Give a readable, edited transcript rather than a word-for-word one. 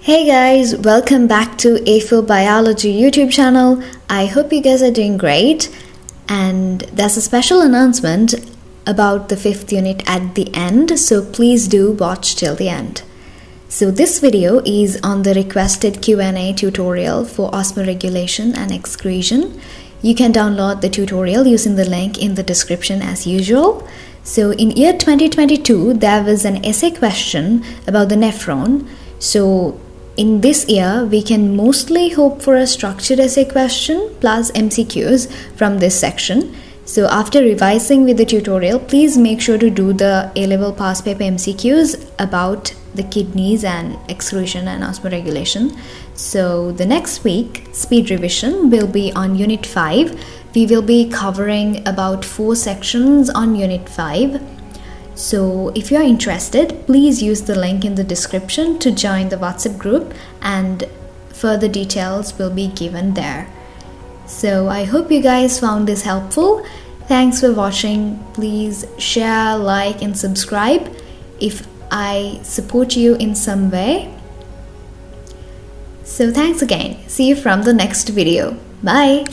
Hey guys, welcome back to A4 Biology YouTube channel. I hope you guys are doing great. And there's a special announcement about the 5th unit at the end, so please do watch till the end. So this video is on the requested Q&A tutorial for osmoregulation and excretion. You can download the tutorial using the link in the description as usual. So in year 2022, there was an essay question about the nephron. So in this year, we can mostly hope for a structured essay question plus MCQs from this section. So after revising with the tutorial, please make sure to do the A-level past paper MCQs about the kidneys and excretion and osmoregulation. So the next week, speed revision will be on Unit 5. We will be covering about 4 sections on Unit 5. So if you are interested, please use the link in the description to join the WhatsApp group and further details will be given there. So I hope you guys found this helpful. Thanks for watching. Please share, like and subscribe if I support you in some way. So thanks again. See you from the next video. Bye.